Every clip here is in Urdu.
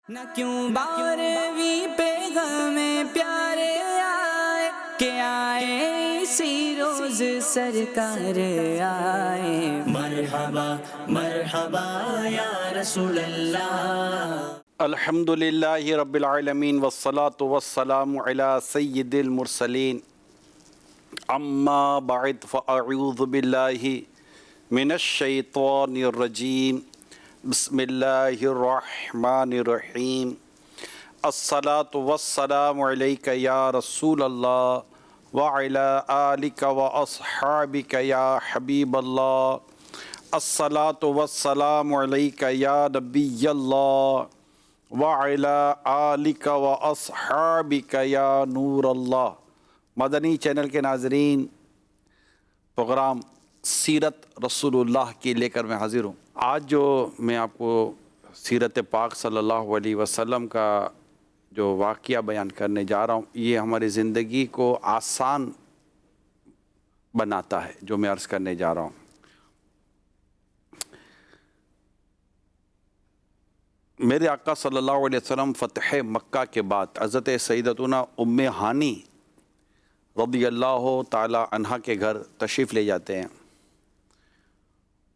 نہ کیوں بارہویں پہ غم پیارے آئے کہ آئے اسی روز سرکار آئے، مرحبا مرحبا یا رسول اللہ۔ الحمدللہ رب العالمین والصلاة والسلام علی سید المرسلین، اما بعد فاعوذ باللہ من الشیطان الرجیم، بسم اللہ الرحمن الرحیم۔ الصلاة والسلام علیک یا رسول اللہ وعلی آلک واصحابک یا حبیب اللہ۔ الصلاة والسلام علیک یا نبی اللہ وعلی آلک واصحابک یا نور اللہ۔ مدنی چینل کے ناظرین، پروگرام سیرت رسول اللہ کی لے کر میں حاضر ہوں۔ آج جو میں آپ کو سیرت پاک صلی اللہ علیہ وسلم کا جو واقعہ بیان کرنے جا رہا ہوں، یہ ہماری زندگی کو آسان بناتا ہے، جو میں عرض کرنے جا رہا ہوں۔ میرے آقا صلی اللہ علیہ وسلم فتح مکہ کے بعد حضرت سیدتنا ام ہانی رضی اللہ تعالی عنہ کے گھر تشریف لے جاتے ہیں،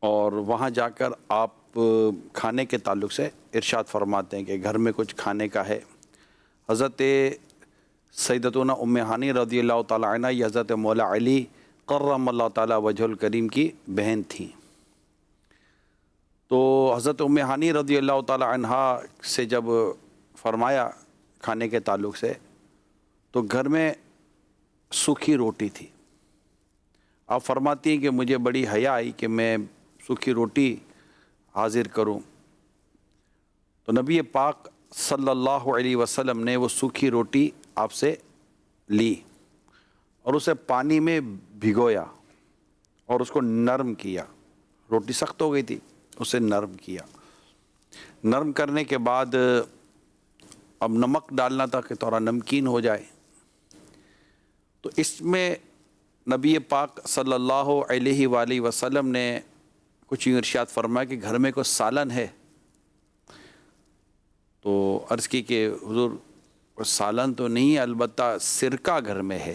اور وہاں جا کر آپ کھانے کے تعلق سے ارشاد فرماتے ہیں کہ گھر میں کچھ کھانے کا ہے۔ حضرت سیدتنا ام ہانی رضی اللہ تعالی عنہ یہ حضرت مولا علی کرم اللہ تعالی وجہ الکریم کی بہن تھیں۔ تو حضرت ام ہانی رضی اللہ تعالی عنہ سے جب فرمایا کھانے کے تعلق سے، تو گھر میں سوکھی روٹی تھی۔ آپ فرماتی ہیں کہ مجھے بڑی حیا آئی کہ میں سوکھی روٹی حاضر کروں، تو نبی پاک صلی اللہ علیہ وسلم نے وہ سوکھی روٹی آپ سے لی اور اسے پانی میں بھگویا اور اس کو نرم کیا۔ روٹی سخت ہو گئی تھی، اسے نرم کیا۔ نرم کرنے کے بعد اب نمک ڈالنا تھا کہ تھوڑا نمکین ہو جائے، تو اس میں نبی پاک صلی اللہ علیہ وآلہ وسلم نے کچھ ارشاد فرمایا کہ گھر میں کوئی سالن ہے؟ تو عرض کی کہ حضور سالن تو نہیں ہے، البتہ سرکہ گھر میں ہے۔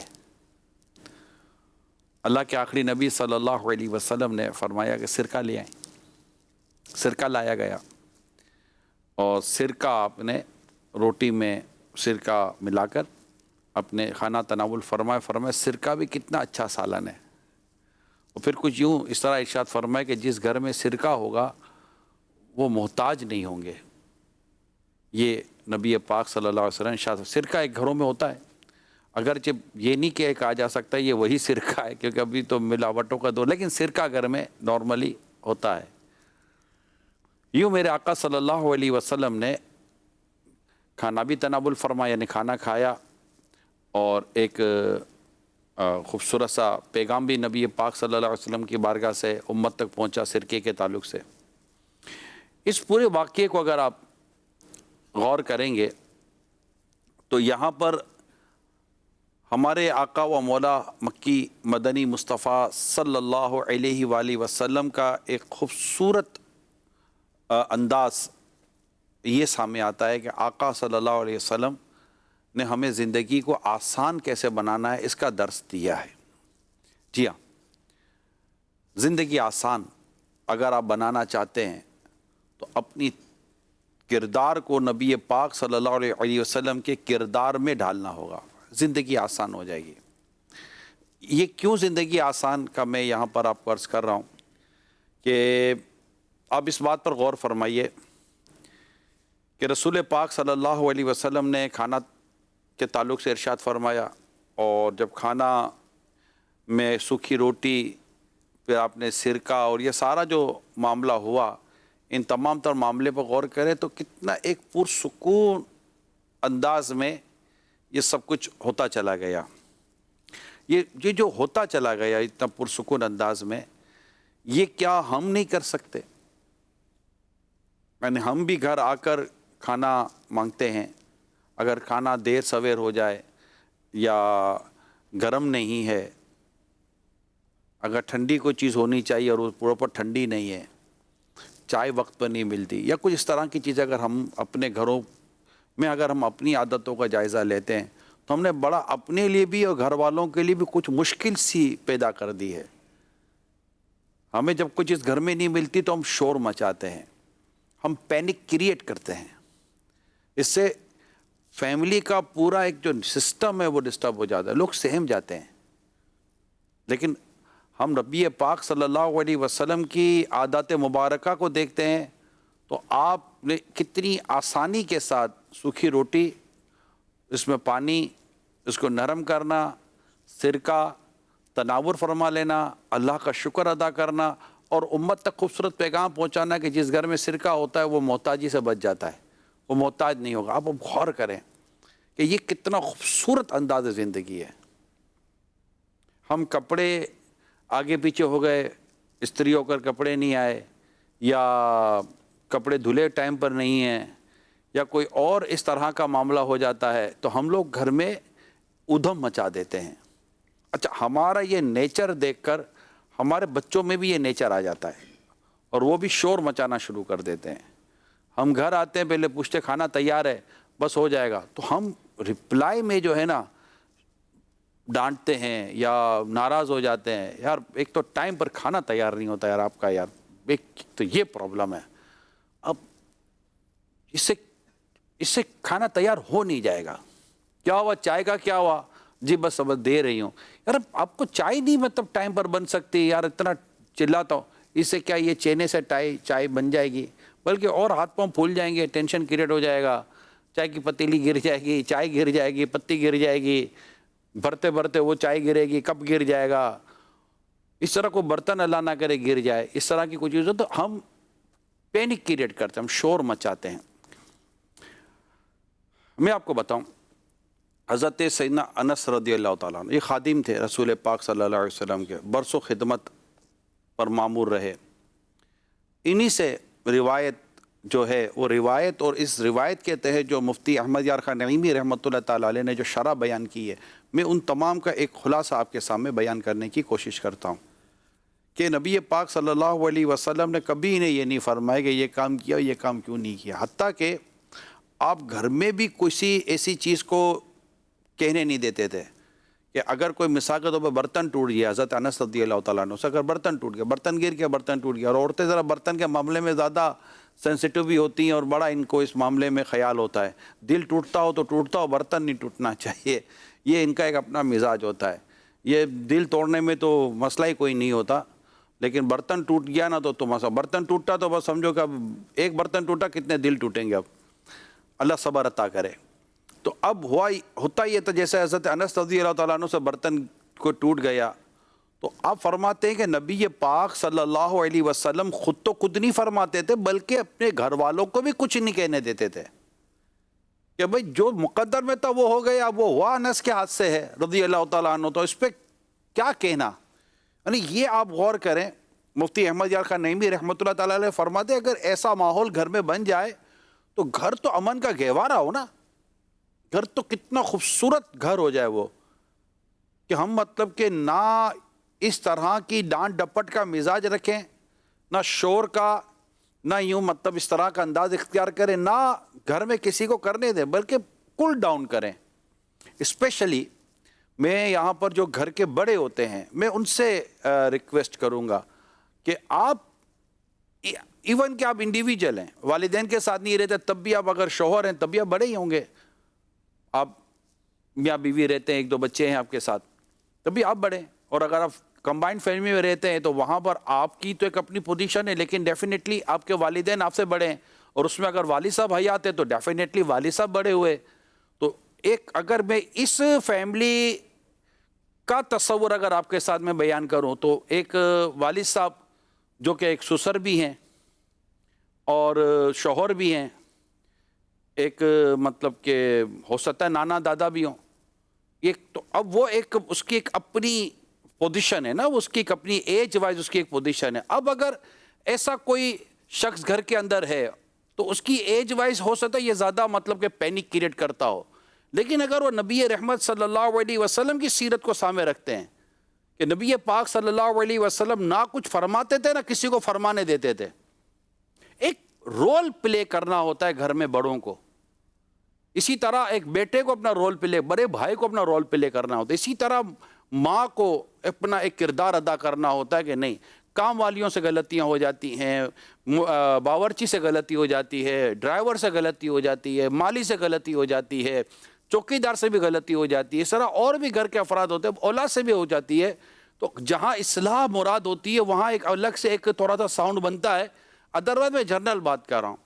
اللہ کے آخری نبی صلی اللہ علیہ وسلم نے فرمایا کہ سرکہ لے آئیں۔ سرکہ لایا گیا اور سرکہ آپ نے روٹی میں سرکہ ملا کر اپنے کھانا تناول فرمایا سرکہ بھی کتنا اچھا سالن ہے۔ اور پھر کچھ یوں اس طرح ارشاد فرمایا کہ جس گھر میں سرکہ ہوگا وہ محتاج نہیں ہوں گے۔ یہ نبی پاک صلی اللہ علیہ وسلم ارشاد، سرکہ ایک گھروں میں ہوتا ہے، اگرچہ یہ نہیں کہ کہا جا سکتا یہ وہی سرکہ ہے کیونکہ ابھی تو ملاوٹوں کا دور، لیکن سرکہ گھر میں نارملی ہوتا ہے۔ یوں میرے آقا صلی اللہ علیہ وسلم نے کھانا بھی تناول فرمایا، یعنی کھانا کھایا، اور ایک خوبصورت سا پیغام بھی نبی پاک صلی اللہ علیہ وسلم کی بارگاہ سے امت تک پہنچا سرکے کے تعلق سے۔ اس پورے واقعے کو اگر آپ غور کریں گے تو یہاں پر ہمارے آقا و مولا مکی مدنی مصطفیٰ صلی اللہ علیہ وآلہ وسلم کا ایک خوبصورت انداز یہ سامنے آتا ہے کہ آقا صلی اللہ علیہ وسلم نے ہمیں زندگی کو آسان کیسے بنانا ہے اس کا درس دیا ہے۔ جی ہاں، زندگی آسان اگر آپ بنانا چاہتے ہیں تو اپنی کردار کو نبی پاک صلی اللہ علیہ وسلم کے کردار میں ڈالنا ہوگا، زندگی آسان ہو جائے گی۔ یہ کیوں زندگی آسان کا میں یہاں پر آپ کو عرض کر رہا ہوں کہ آپ اس بات پر غور فرمائیے کہ رسول پاک صلی اللہ علیہ وسلم نے کھانا کے تعلق سے ارشاد فرمایا، اور جب کھانا میں سوکھی روٹی، پھر آپ نے سرکہ، اور یہ سارا جو معاملہ ہوا، ان تمام تر معاملے پر غور کریں تو کتنا ایک پرسکون انداز میں یہ سب کچھ ہوتا چلا گیا۔ یہ جو ہوتا چلا گیا اتنا پرسکون انداز میں، یہ کیا ہم نہیں کر سکتے؟ یعنی ہم بھی گھر آ کر کھانا مانگتے ہیں، اگر کھانا دیر سویر ہو جائے یا گرم نہیں ہے، اگر ٹھنڈی کوئی چیز ہونی چاہیے اور وہ پراپر ٹھنڈی نہیں ہے، چائے وقت پر نہیں ملتی، یا کچھ اس طرح کی چیزیں اگر ہم اپنے گھروں میں اگر ہم اپنی عادتوں کا جائزہ لیتے ہیں تو ہم نے بڑا اپنے لیے بھی اور گھر والوں کے لیے بھی کچھ مشکل سی پیدا کر دی ہے. ہمیں جب کچھ چیز گھر میں نہیں ملتی تو ہم شور مچاتے ہیں, ہم پینک کریٹ کرتے ہیں. اس سے فیملی کا پورا ایک جو سسٹم ہے وہ ڈسٹرب ہو جاتا ہے, لوگ سہم جاتے ہیں. لیکن ہم نبی پاک صلی اللہ علیہ وسلم کی عادات مبارکہ کو دیکھتے ہیں تو آپ نے کتنی آسانی کے ساتھ سوکھی روٹی, اس میں پانی, اس کو نرم کرنا, سرکہ, تناور فرما لینا, اللہ کا شکر ادا کرنا اور امت تک خوبصورت پیغام پہنچانا کہ جس گھر میں سرکہ ہوتا ہے وہ محتاجی سے بچ جاتا ہے, وہ محتاج نہیں ہوگا. آپ اب غور کریں کہ یہ کتنا خوبصورت انداز زندگی ہے. ہم کپڑے آگے پیچھے ہو گئے, استری ہو کر کپڑے نہیں آئے, یا کپڑے دھلے ٹائم پر نہیں ہیں, یا کوئی اور اس طرح کا معاملہ ہو جاتا ہے تو ہم لوگ گھر میں ادھم مچا دیتے ہیں. اچھا, ہمارا یہ نیچر دیکھ کر ہمارے بچوں میں بھی یہ نیچر آ جاتا ہے اور وہ بھی شور مچانا شروع کر دیتے ہیں. ہم گھر آتے ہیں, پہلے پوچھتے کھانا تیار ہے, بس ہو جائے گا, تو ہم رپلائی میں جو ہے نا ڈانٹتے ہیں یا ناراض ہو جاتے ہیں. یار ایک تو ٹائم پر کھانا تیار نہیں ہوتا یار آپ کا, یار ایک تو یہ پرابلم ہے. اب اس سے کھانا تیار ہو نہیں جائے گا. کیا ہوا, چائے کا کیا ہوا, جی بس اب دے رہی ہوں. یار آپ کو چائے نہیں مطلب ٹائم پر بن سکتی, یار اتنا چلاتا ہوں, اس سے کیا یہ چینے سے چائے بن جائے گی, بلکہ اور ہاتھ پاؤں پھول جائیں گے, ٹینشن کریٹ ہو جائے گا, چائے کی پتیلی گر جائے گی, چائے گر جائے گی, پتی گر جائے گی, بھرتے بھرتے وہ چائے گرے گی, کپ گر جائے گا. اس طرح کو برتن اللہ نہ کرے گر جائے, اس طرح کی کوئی چیز ہو تو ہم پینک کریٹ کرتے ہیں, ہم شور مچاتے ہیں. میں آپ کو بتاؤں, حضرت سیدنا انس رضی اللہ تعالیٰ عنہ یہ خادم تھے رسول پاک صلی اللہ علیہ وسلم کے, برسوں خدمت پر معمور رہے. انہی سے روایت جو ہے وہ روایت, اور اس روایت کے تحت جو مفتی احمد یار خان نعیمی رحمۃ اللہ تعالیٰ علیہ نے جو شرح بیان کی ہے, میں ان تمام کا ایک خلاصہ آپ کے سامنے بیان کرنے کی کوشش کرتا ہوں کہ نبی پاک صلی اللہ علیہ وسلم نے کبھی انہیں یہ نہیں فرمایا کہ یہ کام کیا, یہ کام کیوں نہیں کیا. حتیٰ کہ آپ گھر میں بھی کسی ایسی چیز کو کہنے نہیں دیتے تھے کہ اگر کوئی مثال کے طور پہ برتن ٹوٹ گیا, حضرت انس رضی اللہ تعالیٰ عنہ سے اگر برتن ٹوٹ گیا, برتن گر گیا, برتن ٹوٹ گیا, اور عورتیں ذرا برتن کے معاملے میں زیادہ سینسیٹیو بھی ہوتی ہیں اور بڑا ان کو اس معاملے میں خیال ہوتا ہے, دل ٹوٹتا ہو تو ٹوٹتا ہو, برتن نہیں ٹوٹنا چاہیے, یہ ان کا ایک اپنا مزاج ہوتا ہے. یہ دل توڑنے میں تو مسئلہ ہی کوئی نہیں ہوتا, لیکن برتن ٹوٹ گیا نا تو مسئلہ, برتن ٹوٹتا تو بس سمجھو کہ اب ایک برتن ٹوٹا کتنے دل ٹوٹیں گے. اب اللہ صبر عطا کرے. تو اب ہوتا یہ تھا جیسے حضرت انس رضی اللہ تعالیٰ عنہ سے برتن کو ٹوٹ گیا تو آپ فرماتے ہیں کہ نبی پاک صلی اللہ علیہ وسلم خود تو خود نہیں فرماتے تھے بلکہ اپنے گھر والوں کو بھی کچھ نہیں کہنے دیتے تھے کہ بھئی جو مقدر میں تھا وہ ہو گیا, وہ ہوا انس کے ہاتھ سے ہے رضی اللہ تعالیٰ عنہ, تو اس پہ کیا کہنا. یعنی یہ آپ غور کریں, مفتی احمد یار خان نعیمی رحمۃ اللہ تعالیٰ علیہ فرماتے ہیں اگر ایسا ماحول گھر میں بن جائے تو گھر تو امن کا گہوارہ ہو نا, گھر تو کتنا خوبصورت گھر ہو جائے وہ, کہ ہم مطلب کہ نہ اس طرح کی ڈانٹ ڈپٹ کا مزاج رکھیں, نہ شور کا, نہ یوں مطلب اس طرح کا انداز اختیار کریں, نہ گھر میں کسی کو کرنے دیں, بلکہ کول ڈاؤن کریں. اسپیشلی میں یہاں پر جو گھر کے بڑے ہوتے ہیں میں ان سے ریکویسٹ کروں گا کہ آپ ایون کہ آپ انڈیویجول ہیں, والدین کے ساتھ نہیں رہتے تب بھی آپ اگر شوہر ہیں تب بھی آپ بڑے ہی ہوں گے, آپ میاں بیوی رہتے ہیں, ایک دو بچے ہیں آپ کے ساتھ, تب بھی آپ بڑے ہیں. اور اگر آپ کمبائنڈ فیملی میں رہتے ہیں تو وہاں پر آپ کی تو ایک اپنی پوزیشن ہے, لیکن ڈیفینیٹلی آپ کے والدین آپ سے بڑے ہیں, اور اس میں اگر والد صاحب حیات ہیں تو ڈیفینیٹلی والد صاحب بڑے ہوئے. تو ایک اگر میں اس فیملی کا تصور اگر آپ کے ساتھ میں بیان کروں تو ایک والد صاحب جو کہ ایک سسر بھی ہیں اور شوہر بھی ہیں, ایک مطلب کہ ہو سکتا ہے نانا دادا بھی ہوں, ایک تو اب وہ ایک اس کی ایک اپنی پوزیشن ہے نا, اس کی ایک اپنی ایج وائز اس کی ایک پوزیشن ہے. اب اگر ایسا کوئی شخص گھر کے اندر ہے تو اس کی ایج وائز ہو سکتا ہے یہ زیادہ مطلب کہ پینک کریٹ کرتا ہو, لیکن اگر وہ نبی رحمت صلی اللہ علیہ وسلم کی سیرت کو سامنے رکھتے ہیں کہ نبی پاک صلی اللہ علیہ وسلم نہ کچھ فرماتے تھے نہ کسی کو فرمانے دیتے تھے, ایک رول پلے کرنا ہوتا ہے گھر میں بڑوں کو. اسی طرح ایک بیٹے کو اپنا رول پلے، بڑے بھائی کو اپنا رول پلے کرنا ہوتا ہے، اسی طرح ماں کو اپنا ایک کردار ادا کرنا ہوتا ہے کہ نہیں، کام والیوں سے غلطیاں ہو جاتی ہیں، باورچی سے غلطی ہو جاتی ہے، ڈرائیور سے غلطی ہو جاتی ہے، مالی سے غلطی ہو جاتی ہے، چوکیدار سے بھی غلطی ہو جاتی ہے، اس طرح اور بھی گھر کے افراد ہوتے ہیں، اولاد سے بھی ہو جاتی ہے. تو جہاں اصلاح مراد ہوتی ہے وہاں ایک الگ سے ایک تھوڑا سا ساؤنڈ بنتا ہے. ادروائز میں جنرل بات کر رہا ہوں.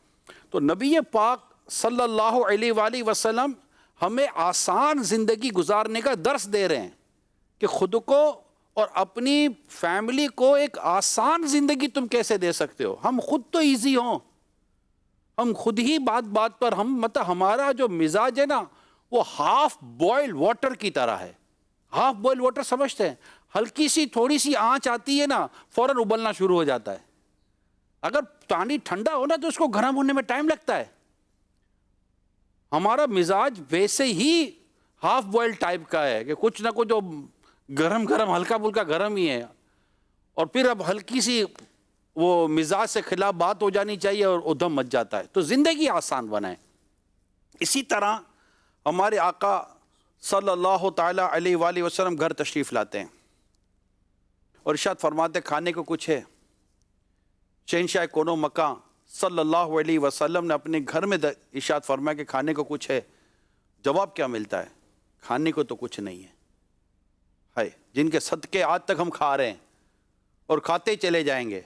تو نبی پاک صلی اللہ علیہ وآلہ وسلم ہمیں آسان زندگی گزارنے کا درس دے رہے ہیں کہ خود کو اور اپنی فیملی کو ایک آسان زندگی تم کیسے دے سکتے ہو. ہم خود تو ایزی ہوں، ہم خود ہی بات بات پر مطلب ہمارا جو مزاج ہے نا وہ ہاف بوائل واٹر کی طرح ہے. ہاف بوائل واٹر سمجھتے ہیں؟ ہلکی سی تھوڑی سی آنچ آتی ہے نا فوراً ابلنا شروع ہو جاتا ہے. اگر پانی ٹھنڈا ہونا تو اس کو گرم ہونے میں ٹائم لگتا ہے. ہمارا مزاج ویسے ہی ہاف بوائل ٹائپ کا ہے کہ کچھ نہ کچھ جو گرم گرم ہلکا پھلکا گرم ہی ہے، اور پھر اب ہلکی سی وہ مزاج سے خلاف بات ہو جانی چاہیے اور ادھم مچ جاتا ہے. تو زندگی آسان بنائیں. اسی طرح ہمارے آقا صلی اللہ تعالیٰ علیہ وآلہ وسلم گھر تشریف لاتے ہیں اور ارشاد فرماتے کھانے کو کچھ ہے. شہنشاہ کونو مکہ صلی اللہ علیہ وسلم نے اپنے گھر میں ارشاد فرمایا کہ کھانے کو کچھ ہے. جواب کیا ملتا ہے؟ کھانے کو تو کچھ نہیں ہے. ہائے جن کے صدقے آج تک ہم کھا رہے ہیں اور کھاتے چلے جائیں گے،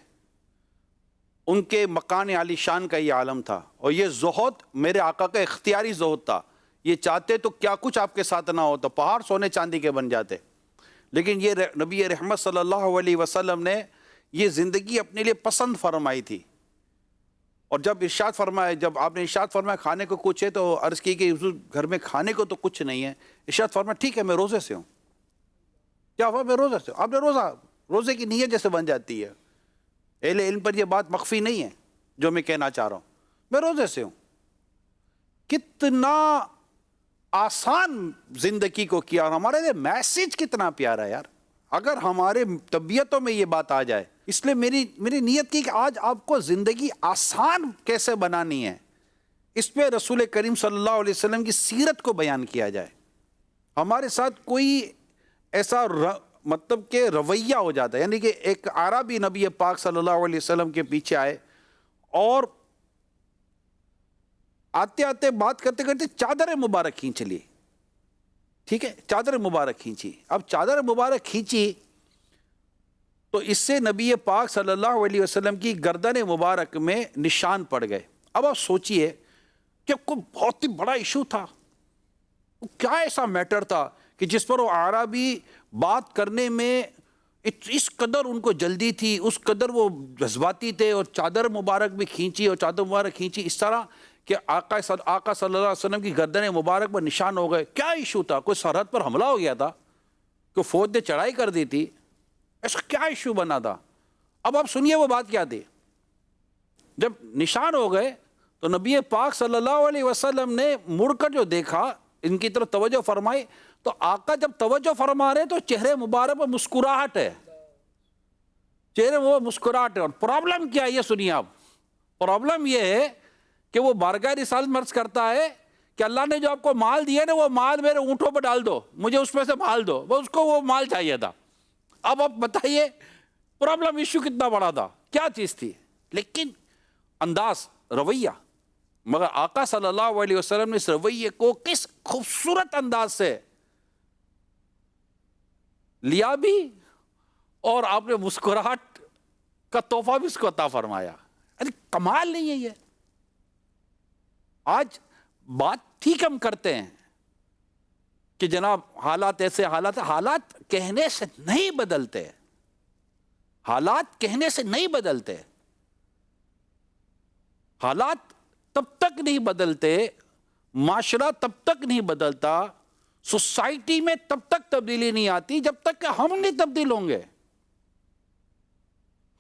ان کے مکان عالی شان کا یہ عالم تھا. اور یہ زہد میرے آقا کا اختیاری زہد تھا. یہ چاہتے تو کیا کچھ آپ کے ساتھ نہ ہوتا، پہاڑ سونے چاندی کے بن جاتے. لیکن یہ نبی رحمت صلی اللہ علیہ وسلم نے یہ زندگی اپنے لیے پسند فرمائی تھی. اور جب ارشاد فرمایا، جب آپ نے ارشاد فرمایا کھانے کو کچھ ہے تو عرض کی کہ حضور گھر میں کھانے کو تو کچھ نہیں ہے. ارشاد فرمایا ٹھیک ہے میں روزے سے ہوں. کیا ہوا؟ میں روزے سے ہوں. آپ نے روزے کی نیت جیسے بن جاتی ہے. اہل علم پر یہ بات مخفی نہیں ہے جو میں کہنا چاہ رہا ہوں. میں روزے سے ہوں. کتنا آسان زندگی کو کیا، اور ہمارے لیے میسج کتنا پیارا ہے یار. اگر ہمارے طبیعتوں میں یہ بات آ جائے، اس لیے میری نیت کی کہ آج آپ کو زندگی آسان کیسے بنانی ہے اس پہ رسول کریم صلی اللہ علیہ وسلم کی سیرت کو بیان کیا جائے. ہمارے ساتھ کوئی ایسا مطلب کہ رویہ ہو جاتا ہے، یعنی کہ ایک عربی نبی پاک صلی اللہ علیہ وسلم کے پیچھے آئے اور آتے آتے بات کرتے کرتے چادر مبارک کھینچ لی. ٹھیک ہے، چادر مبارک کھینچی. اب چادر مبارک کھینچی تو اس سے نبی پاک صلی اللہ علیہ وسلم کی گردن مبارک میں نشان پڑ گئے. اب آپ سوچئے کہ کوئی بہت ہی بڑا ایشو تھا، کیا ایسا میٹر تھا کہ جس پر وہ عربی بات کرنے میں اس قدر ان کو جلدی تھی، اس قدر وہ جذباتی تھے، اور چادر مبارک بھی کھینچی اور چادر مبارک کھینچی اس طرح کہ آقا صلی اللہ علیہ وسلم کی گردن مبارک پر نشان ہو گئے. کیا ایشو تھا؟ کوئی سرحد پر حملہ ہو گیا تھا؟ کوئی فوج نے چڑھائی کر دی تھی؟ ایسا کیا ایشو بنا تھا؟ اب آپ سنیے وہ بات کیا تھی. جب نشان ہو گئے تو نبی پاک صلی اللہ علیہ وسلم نے مڑ کر جو دیکھا، ان کی طرف توجہ فرمائی، تو آقا جب توجہ فرما رہے تو چہرے مبارک پر مسکراہٹ ہے. چہرے وہ مسکراہٹ ہے. اور پرابلم کیا ہے یہ سنیے آپ. پرابلم یہ ہے کہ وہ بارگاہ رسالت مرض کرتا ہے کہ اللہ نے جو آپ کو مال دیا نا وہ مال میرے اونٹوں پہ ڈال دو، مجھے اس میں سے مال دو. وہ اس کو وہ مال چاہیے تھا. اب آپ بتائیے پرابلم ایشو کتنا بڑا تھا، کیا چیز تھی. لیکن انداز، رویہ، مگر آقا صلی اللہ علیہ وسلم نے اس رویے کو کس خوبصورت انداز سے لیا بھی، اور آپ نے مسکراہٹ کا تحفہ بھی اس کو عطا فرمایا. ارے کمال نہیں ہے یہ. آج بات ٹھیک ہم کرتے ہیں کہ جناب حالات ایسے حالات کہنے سے نہیں بدلتے. حالات کہنے سے نہیں بدلتے. حالات تب تک نہیں بدلتے، معاشرہ تب تک نہیں بدلتا، سوسائٹی میں تب تک تبدیلی نہیں آتی جب تک کہ ہم نہیں تبدیل ہوں گے.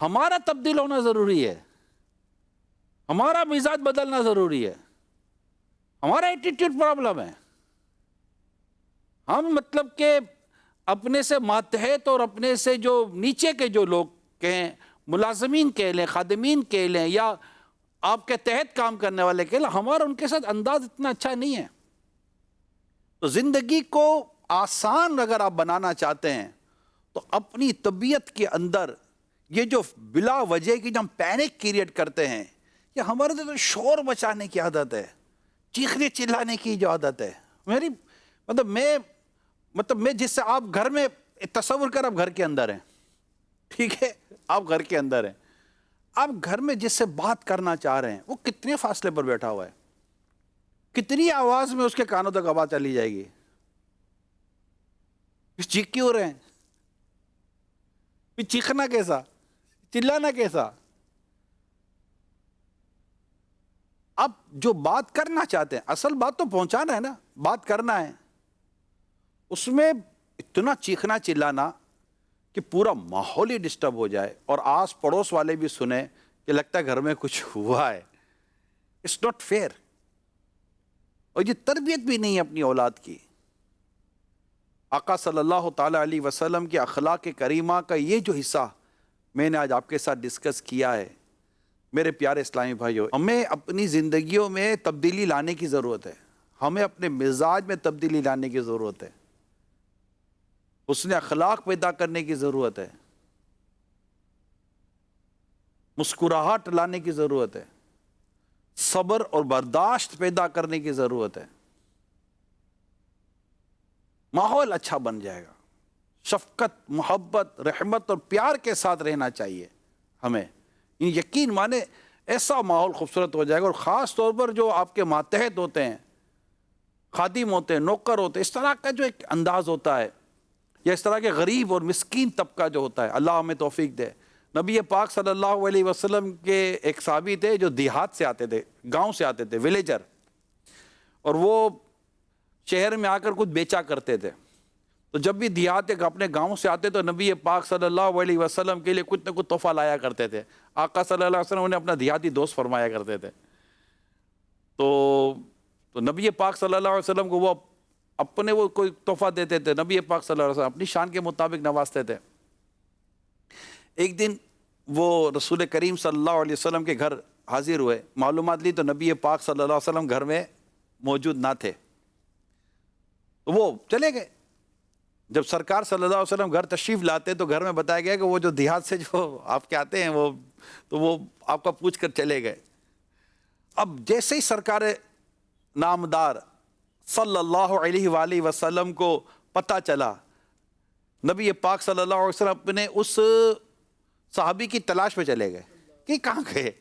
ہمارا تبدیل ہونا ضروری ہے. ہمارا مزاج بدلنا ضروری ہے. ہمارا ایٹیٹیوڈ پرابلم ہے. ہم مطلب کہ اپنے سے ماتحت اور اپنے سے جو نیچے کے جو لوگ کہیں، ملازمین کہہ لیں، خادمین کہہ لیں، یا آپ کے تحت کام کرنے والے کہہ لیں، ہمارا ان کے ساتھ انداز اتنا اچھا نہیں ہے. تو زندگی کو آسان اگر آپ بنانا چاہتے ہیں تو اپنی طبیعت کے اندر یہ جو بلا وجہ کی جو ہم پینک کریٹ کرتے ہیں، یہ ہمارے اندر شور مچانے کی عادت ہے، چیخنے چلانے کی جو عادت ہے. میں جس سے آپ گھر میں تصور کر، آپ گھر کے اندر ہیں، ٹھیک ہے، آپ گھر کے اندر ہیں، آپ گھر میں جس سے بات کرنا چاہ رہے ہیں وہ کتنے فاصلے پر بیٹھا ہوا ہے، کتنی آواز میں اس کے کانوں تک آواز چلی جائے گی، چیخ کیوں رہے ہیں، چیخنا کیسا، چلانا کیسا. اب جو بات کرنا چاہتے ہیں، اصل بات تو پہنچانا ہے نا، بات کرنا ہے، اس میں اتنا چیخنا چلانا کہ پورا ماحول ہی ڈسٹرب ہو جائے اور آس پڑوس والے بھی سنیں کہ لگتا ہے گھر میں کچھ ہوا ہے. It's not fair. اور یہ تربیت بھی نہیں ہے اپنی اولاد کی. آقا صلی اللہ تعالی علیہ وسلم کے اخلاق کریمہ کا یہ جو حصہ میں نے آج آپ کے ساتھ ڈسکس کیا ہے، میرے پیارے اسلامی بھائیوں، ہمیں اپنی زندگیوں میں تبدیلی لانے کی ضرورت ہے، ہمیں اپنے مزاج میں تبدیلی لانے کی ضرورت ہے، حسن اخلاق پیدا کرنے کی ضرورت ہے، مسکراہٹ لانے کی ضرورت ہے، صبر اور برداشت پیدا کرنے کی ضرورت ہے. ماحول اچھا بن جائے گا. شفقت، محبت، رحمت اور پیار کے ساتھ رہنا چاہیے ہمیں. یقین مانے ایسا ماحول خوبصورت ہو جائے گا. اور خاص طور پر جو آپ کے ماتحت ہوتے ہیں، خادم ہوتے ہیں، نوکر ہوتے ہیں، اس طرح کا جو ایک انداز ہوتا ہے، یا اس طرح کے غریب اور مسکین طبقہ جو ہوتا ہے، اللہ ہمیں توفیق دے. نبی پاک صلی اللہ علیہ وسلم کے ایک صحابی تھے جو دیہات سے آتے تھے، گاؤں سے آتے تھے، ولیجر، اور وہ شہر میں آ کر کچھ بیچا کرتے تھے. تو جب بھی دیہات اپنے گاؤں سے آتے تو نبی پاک صلی اللہ علیہ وسلم کے لیے کچھ نہ کچھ تحفہ لایا کرتے تھے. آقا صلی اللہ علیہ وسلم انہیں اپنا دیہاتی دوست فرمایا کرتے تھے. تو نبی پاک صلی اللہ علیہ وسلم کو وہ اپنے وہ کوئی تحفہ دیتے تھے. نبی پاک صلی اللہ علیہ وسلم اپنی شان کے مطابق نوازتے تھے. ایک دن وہ رسول کریم صلی اللہ علیہ وسلم کے گھر حاضر ہوئے، معلومات لی تو نبی پاک صلی اللہ علیہ وسلم گھر میں موجود نہ تھے. تو وہ چلے گئے. جب سرکار صلی اللہ علیہ وسلم گھر تشریف لاتے تو گھر میں بتایا گیا کہ وہ جو دیہات سے جو آپ کے آتے ہیں وہ آپ کا پوچھ کر چلے گئے. اب جیسے ہی سرکار نامدار صلی اللہ علیہ وآلہ وسلم کو پتہ چلا، نبی پاک صلی اللہ علیہ وسلم اپنے اس صحابی کی تلاش میں چلے گئے کہ کہاں گئے.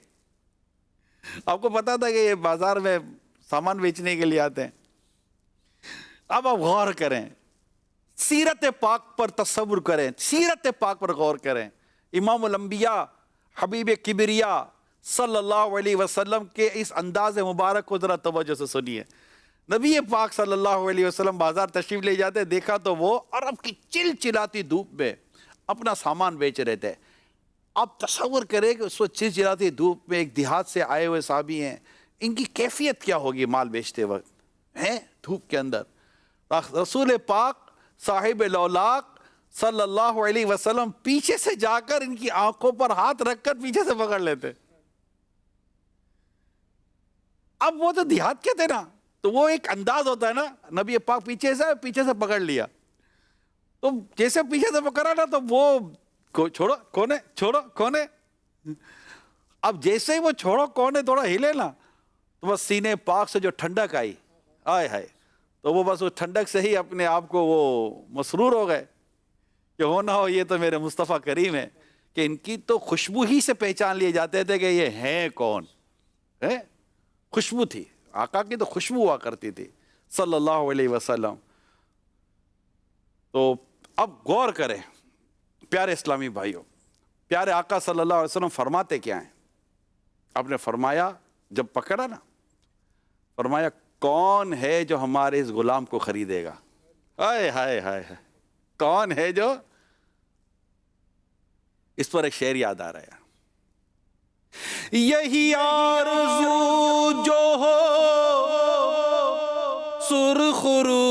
آپ کو پتا تھا کہ یہ بازار میں سامان بیچنے کے لیے آتے ہیں. اب آپ غور کریں، سیرت پاک پر تصور کریں، سیرت پاک پر غور کریں. امام الانبیاء حبیب کبریا صلی اللہ علیہ وسلم کے اس انداز مبارک کو ذرا توجہ سے سنیے. نبی پاک صلی اللہ علیہ وسلم بازار تشریف لے جاتے، دیکھا تو وہ عرب کی چل چلاتی دھوپ میں اپنا سامان بیچ رہے تھے. آپ تصور کریں کہ اس وقت چل چلاتی دھوپ میں ایک دیہات سے آئے ہوئے صحابی ہیں، ان کی کیفیت کیا ہوگی مال بیچتے وقت ہیں دھوپ کے اندر. رسول پاک صاحب لولاق صلی اللہ علیہ وسلم پیچھے سے جا کر ان کی آنکھوں پر ہاتھ رکھ کر پیچھے سے پکڑ لیتے. اب وہ تو دیہات کے تھے نا، تو وہ ایک انداز ہوتا ہے نا، نبی پاک پیچھے سے پکڑ لیا. تو جیسے پیچھے سے پکڑا نا تو وہ چھوڑو کونے، چھوڑو کونے. اب جیسے ہی وہ چھوڑو کونے تھوڑا ہلے نا تو بس سینے پاک سے جو ٹھنڈک آئی، آئے ہائے، تو وہ بس اس ٹھنڈک سے ہی اپنے آپ کو وہ مسرور ہو گئے کہ ہو نہ ہو یہ تو میرے مصطفیٰ کریم ہے، کہ ان کی تو خوشبو ہی سے پہچان لیے جاتے تھے کہ یہ ہیں کون. خوشبو تھی، آقا کی تو خوشبو ہوا کرتی تھی صلی اللہ علیہ وسلم. تو اب غور کریں پیارے اسلامی بھائیوں، پیارے آقا صلی اللہ علیہ وسلم فرماتے کیا ہیں. آپ نے فرمایا، جب پکڑا نا، فرمایا کون ہے جو ہمارے اس غلام کو خریدے گا. ہائے ہائے ہائے، کون ہے جو، اس پر ایک شعر یاد آ رہا ہے. یہی آرزو جو ہو سرخ رو،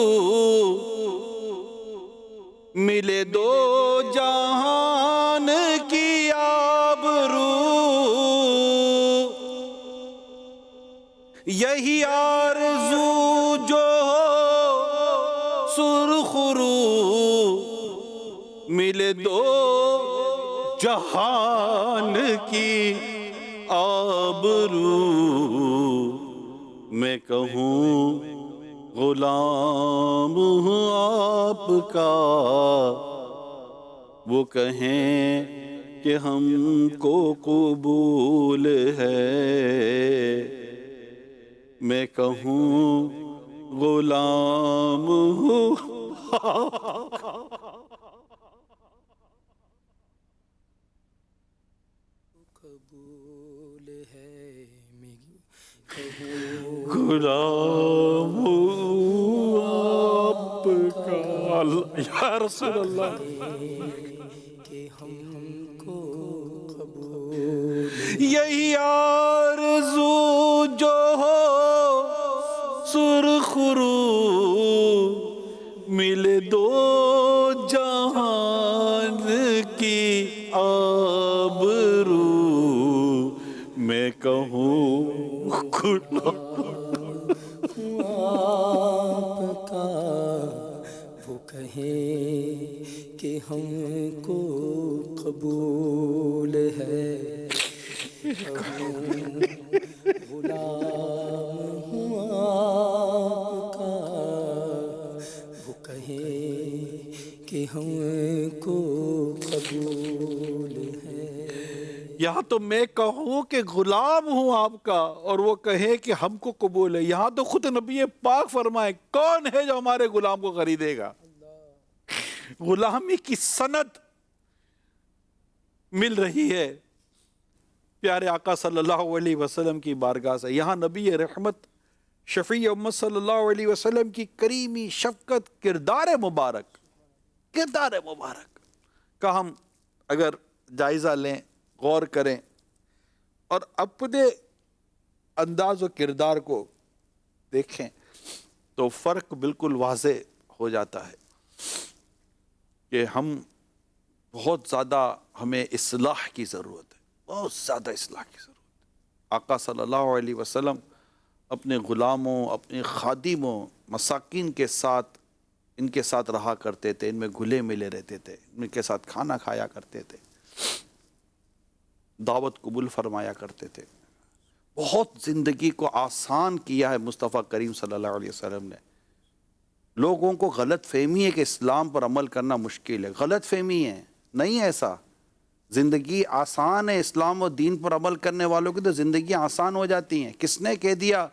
ملے دو جہان کی آبرو. یہی آرزو جو ہو سرخرو ملے دو جہان کی آبرو، میں کہوں غلام ہوں آپ کا، وہ کہیں کہ ہم کو قبول ہے، میں کہوں غلام ہوں قبول ہے غلام ہوں آپ کا۔ یا رسول اللہ، کہ ہم کو قبول، یہی آرزو جو ہو سرخرو ملے دو جہان کی آبرو، میں کہوں آپ کا، وہ کہیں کہ ہم کو قبول ہے، غلام ہوں آپ کا، وہ کہیں کہ ہم کو قبول ہے۔ یہاں تو میں کہوں کہ غلام ہوں آپ کا اور وہ کہے کہ ہم کو قبول ہے، یہاں تو خود نبی پاک فرمائے کون ہے جو ہمارے غلام کو خریدے گا؟ غلامی کی سند مل رہی ہے پیارے آقا صلی اللہ علیہ وسلم کی بارگاہ سے۔ یہاں نبی رحمت شفیع امت صلی اللہ علیہ وسلم کی کریمی شفقت کردار مبارک کا ہم اگر جائزہ لیں، غور کریں اور اپنے انداز و کردار کو دیکھیں تو فرق بالکل واضح ہو جاتا ہے کہ ہم بہت زیادہ ہمیں اصلاح کی ضرورت ہے، بہت زیادہ اصلاح کی ضرورت ہے۔ آقا صلی اللہ علیہ وسلم اپنے غلاموں، اپنے خادموں، مساکین کے ساتھ ان کے ساتھ رہا کرتے تھے، ان میں گھلے ملے رہتے تھے، ان کے ساتھ کھانا کھایا کرتے تھے، دعوت قبول فرمایا کرتے تھے۔ بہت زندگی کو آسان کیا ہے مصطفیٰ کریم صلی اللہ علیہ وسلم نے۔ لوگوں کو غلط فہمی ہے کہ اسلام پر عمل کرنا مشکل ہے، غلط فہمی ہے، نہیں ہے ایسا۔ زندگی آسان ہے، اسلام و دین پر عمل کرنے والوں کی تو زندگیاں آسان ہو جاتی ہیں۔ کس نے کہہ دیا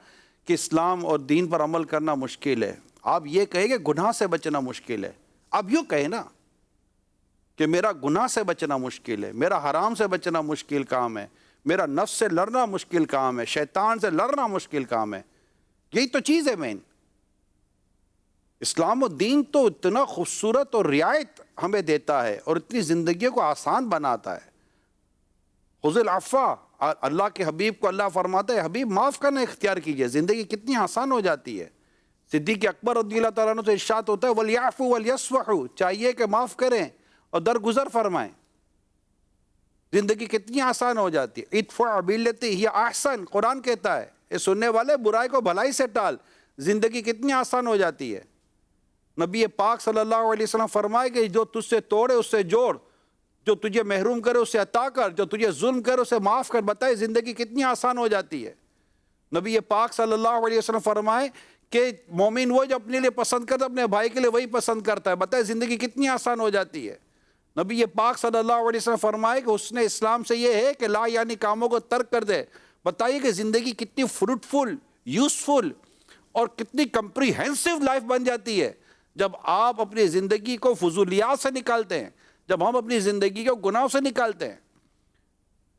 کہ اسلام اور دین پر عمل کرنا مشکل ہے؟ آپ یہ کہیں کہ گناہ سے بچنا مشکل ہے، آپ یوں کہیں نا کہ میرا گناہ سے بچنا مشکل ہے، میرا حرام سے بچنا مشکل کام ہے، میرا نفس سے لڑنا مشکل کام ہے، شیطان سے لڑنا مشکل کام ہے۔ یہی تو چیز ہے مین۔ اسلام و دین تو اتنا خوبصورت اور رعایت ہمیں دیتا ہے اور اتنی زندگیوں کو آسان بناتا ہے۔ خذ العفو، اللہ کے حبیب کو اللہ فرماتا ہے حبیب معاف کرنا اختیار کیجئے، زندگی کتنی آسان ہو جاتی ہے۔ صدیق اکبر رضی اللہ تعالیٰ عنہ سے ارشاد ہوتا ہے وَلْيَعْفُوا وَلْيَصْفَحُوا، چاہیے کہ معاف کریں اور درگزر فرمائیں۔ زندگی کتنی آسان ہو جاتی ہے۔ ادفع بالتی ہی احسن، قرآن کہتا ہے اے سننے والے برائی کو بھلائی سے ٹال، زندگی کتنی آسان ہو جاتی ہے۔ نبی پاک صلی اللہ علیہ وسلم فرمائے کہ جو تجھ سے توڑے اس سے جوڑ، جو تجھے محروم کرے اسے عطا کر، جو تجھے ظلم کرے اسے معاف کر۔ بتائے زندگی کتنی آسان ہو جاتی ہے۔ نبی پاک صلی اللہ علیہ وسلم فرمائے کہ مومن وہ جو اپنے لیے پسند کرتا ہے اپنے بھائی کے لیے وہی پسند کرتا ہے۔ بتائے زندگی کتنی آسان ہو جاتی ہے۔ نبی پاک صلی اللہ علیہ وسلم فرمائے کہ حسن اسلام سے یہ ہے کہ لا یعنی کاموں کو ترک کر دے۔ بتائیے کہ زندگی کتنی فروٹفل، یوزفل اور کتنی کمپریہنسو لائف بن جاتی ہے جب آپ اپنی زندگی کو فضولیات سے نکالتے ہیں، جب ہم اپنی زندگی کو گناہوں سے نکالتے ہیں۔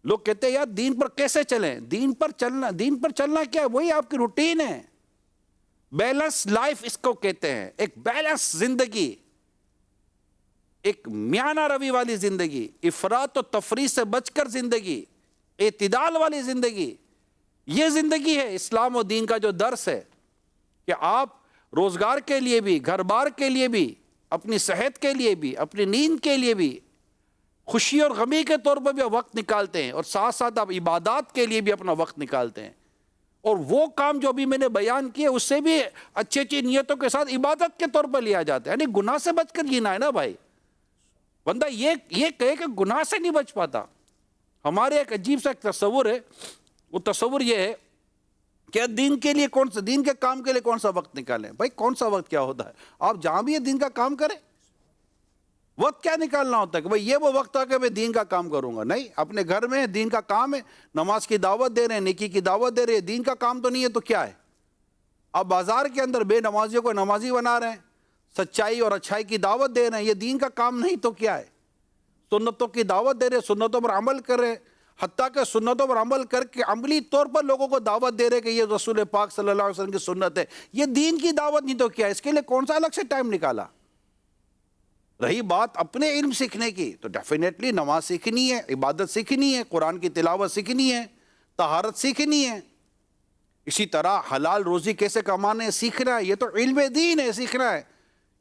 لوگ کہتے ہیں یار دین پر کیسے چلیں؟ دین پر چلنا کیا ہے؟ وہی آپ کی روٹین ہے۔ بیلنس لائف اس کو کہتے ہیں، ایک بیلنس زندگی، ایک میانہ روی والی زندگی، افراط و تفریط سے بچ کر زندگی، اعتدال والی زندگی۔ یہ زندگی ہے اسلام و دین کا جو درس ہے کہ آپ روزگار کے لیے بھی، گھر بار کے لیے بھی، اپنی صحت کے لیے بھی، اپنی نیند کے لیے بھی، خوشی اور غمی کے طور پر بھی وقت نکالتے ہیں اور ساتھ ساتھ آپ عبادات کے لیے بھی اپنا وقت نکالتے ہیں۔ اور وہ کام جو ابھی میں نے بیان کیے اس سے بھی اچھی اچھی نیتوں کے ساتھ عبادت کے طور پر لیا جاتا ہے. یعنی گناہ سے بچ کر جینا ہے نا بھائی. بندہ یہ کہے کہ گناہ سے نہیں بچ پاتا. ہمارے ایک عجیب سا ایک تصور ہے, وہ تصور یہ ہے کہ دین کے لیے دین کے کام کے لیے کون سا وقت نکالیں. بھائی کون سا وقت کیا ہوتا ہے؟ آپ جہاں بھی یہ دین کا کام کریں, وقت کیا نکالنا ہوتا ہے کہ بھئی یہ وہ وقت آ کہ میں دین کا کام کروں گا. نہیں, اپنے گھر میں دین کا کام ہے, نماز کی دعوت دے رہے ہیں, نیکی کی دعوت دے رہے ہیں, دین کا کام تو نہیں ہے تو کیا ہے؟ آپ بازار کے اندر بے نمازیوں کو نمازی بنا رہے ہیں, سچائی اور اچھائی کی دعوت دے رہے ہیں, یہ دین کا کام نہیں تو کیا ہے؟ سنتوں کی دعوت دے رہے ہیں, سنتوں پر عمل کر رہے ہیں, حتیٰ کہ سنتوں پر عمل کر کے عملی طور پر لوگوں کو دعوت دے رہے ہیں کہ یہ رسول پاک صلی اللہ علیہ وسلم کی سنت ہے. یہ دین کی دعوت نہیں تو کیا ہے؟ اس کے لیے کون سا الگ سے ٹائم نکالا؟ رہی بات اپنے علم سیکھنے کی, تو ڈیفینیٹلی نماز سیکھنی ہے, عبادت سیکھنی ہے, قرآن کی تلاوت سیکھنی ہے, طہارت سیکھنی ہے. اسی طرح حلال روزی کیسے کمانے سیکھنا ہے, یہ تو علم دین ہے, سیکھنا ہے.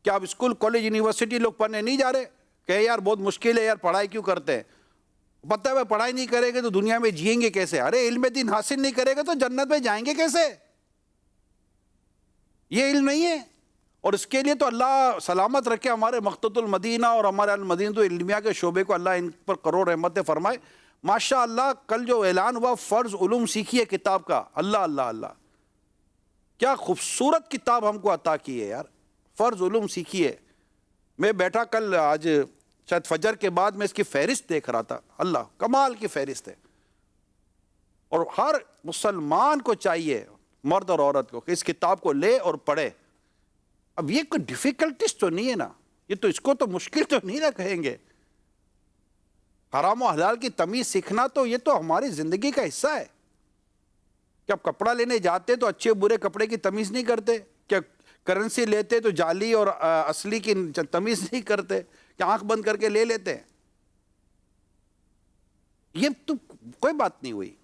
کہ آپ اسکول کالج یونیورسٹی لوگ پڑھنے نہیں جا رہے, کہ یار بہت مشکل ہے یار, پڑھائی کیوں کرتے ہیں؟ پتہ ہے پڑھائی نہیں کرے گے تو دنیا میں جئیں گے کیسے؟ ارے علم دین حاصل نہیں کرے گے تو جنت میں جائیں گے کیسے؟ یہ علم نہیں ہے. اور اس کے لیے تو اللہ سلامت رکھے ہمارے مقتۃ المدینہ اور ہمارے المدینہ العلمیہ کے شعبے کو, اللہ ان پر کروڑ رحمتیں فرمائے. ماشاء اللہ کل جو اعلان ہوا فرض علوم سیکھیے کتاب کا, اللہ اللہ اللہ, کیا خوبصورت کتاب ہم کو عطا کی ہے یار. فرض علوم سیکھیے. میں بیٹھا کل, آج شاید فجر کے بعد میں اس کی فہرست دیکھ رہا تھا, اللہ کمال کی فہرست ہے. اور ہر مسلمان کو چاہیے, مرد اور عورت کو, کہ اس کتاب کو لے اور پڑھے. اب یہ کوئی ڈیفیکلٹیز تو نہیں ہے نا, یہ تو اس کو تو مشکل تو نہیں نہ کہیں گے. حرام و حلال کی تمیز سیکھنا تو یہ تو ہماری زندگی کا حصہ ہے. کہ آپ کپڑا لینے جاتے تو اچھے برے کپڑے کی تمیز نہیں کرتے, کیا کرنسی لیتے تو جعلی اور اصلی کی تمیز نہیں کرتے, کہ آنکھ بند کر کے لے لیتے ہیں. یہ تو کوئی بات نہیں ہوئی.